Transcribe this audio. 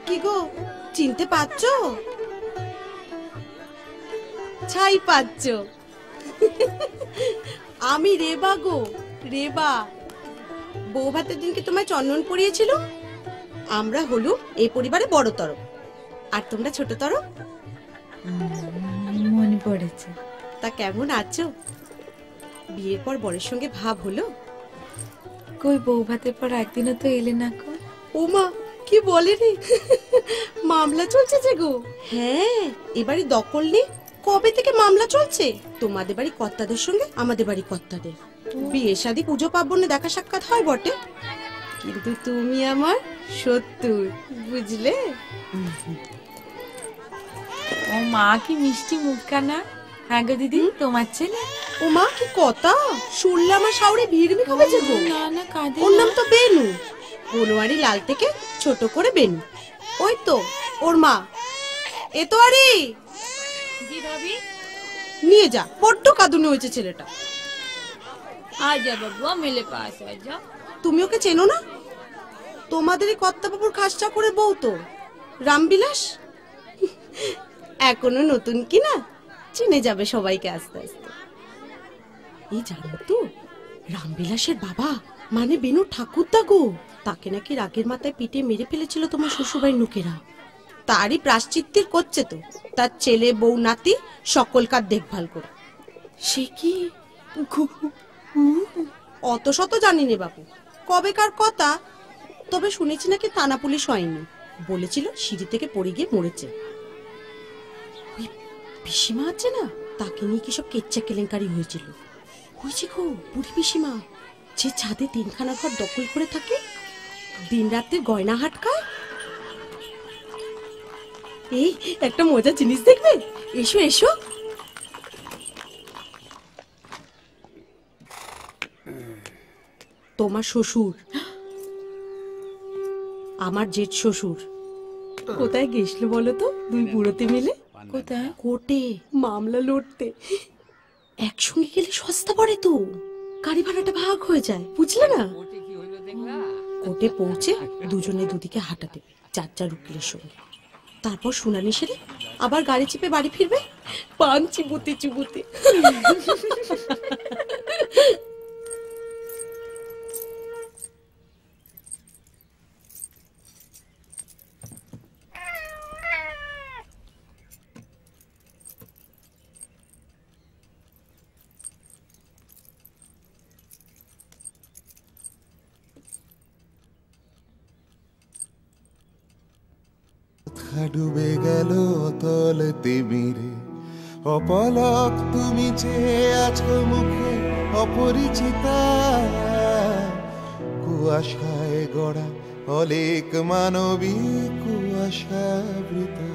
কি গো, চিনতে পারছো? ছাই পাচ্ছ? আমি রেবা গো, রেবা। বউ ভাতের দিনকে তোমায় চন্দন পরিয়েছিল। আমরা হলু এই পরিবারে বড়তর, আর তোমরা ছোটতর। মনে পড়েছে। তা কেমন আছো? বিয়ের পর বরের সঙ্গে ভাব হলো? কই বউ ভাতের পর একদিনও তো এলে না গো। ও মা, কি বলে রে, মামলা চলছে যে গো। হ্যাঁ, এবারে দখল নিয়ে কবে থেকে মামলা চলছে। তোমাদের বাড়ি কর্তাদের সঙ্গে আমাদের বাড়ি কর্তাদের বিয়ে শাদী পুজো পার্বণে দেখা সাক্ষাৎ হয় বটে, কিন্তু তুমি আমার শত্রু, বুঝলে? ও মা, কি মিষ্টি মুখখানা। হ্যাঁ গো দিদি, তোমার ছেলে? ও মা, কি কথা শুনলে আমার শাওরে ভিড়মি খাবে যে গো। না না, কাঁদে। ওর নাম তো বেনু, বনোয়ারি লাল থেকে ছোট করে বেনু। ওই তো ওর মা। এ তো আরে জি ভাবি, নিয়ে যা, বড্ড কাঁদুনে হয়েছে ছেলেটা। आजा बबुआ मेरे पास आजा। তুমি ওকে চেনো না? তোমাদেরই কর্তাবাবুর খাস চাকরের বউ তো, রামবিলাস। এখনো নতুন কি না, চিনে যাবে সবাইকে আস্তে আস্তে। এই জানো তো, রামবিলাসের বাবা মানে বেনু ঠাকুরদা গো, তাকে নাকি রাগের মাথায় পিটে মেরে ফেলেছিল তোমার শ্বশুরবাড়ির লোকেরা। তারই প্রায়শ্চিত্তির করছে তো তার ছেলে বউ নাতি সকল কাজ দেখভাল করে। সে কি, অত শত জানি নে বাবু, কবেকার কথা। তবে শুনেছি নাকি থানা পুলিশ হয়নি, বলেছিল সিঁড়ি থেকে পড়ে গিয়ে মরেছে। ওই পিসিমা আছে না, তাকে নিয়ে কি সব কেচ্চা কেলেঙ্কারি হয়েছিল। হয়েছে গো, বুড়ি পিসিমা, যে ছাদে তিনখানা ঘর দখল করে থাকে, দিন রাতে গয়না হাটকায়। এই একটা মজার জিনিস দেখবে, এসো এসো। তোমার শ্বশুর, আমার জেঠ শ্বশুর, কোথায় গেছিল বলো তো দুই বুড়োতে মিলে? কোথায়? কোর্টে মামলা লড়তে। একসঙ্গে গেলে সস্তা পড়ে তো, গাড়ি ভাড়াটা ভাগ হয়ে যায়, বুঝলে না? কোর্টে পৌঁছে দুজনে দুদিকে হাঁটা দেবে চার চার উকিলের সঙ্গে। তারপর শুনানি সেরে আবার গাড়ি চেপে বাড়ি ফিরবে, পান চিবুতে চিবুতে। ডুবে গেল অতল তিমিরে, অপলক তুমি চেয়ে আছো মুখে অপরিচিতা। কুয়াশায় গড়া অলেক মানবিক কুয়াশাবৃতা।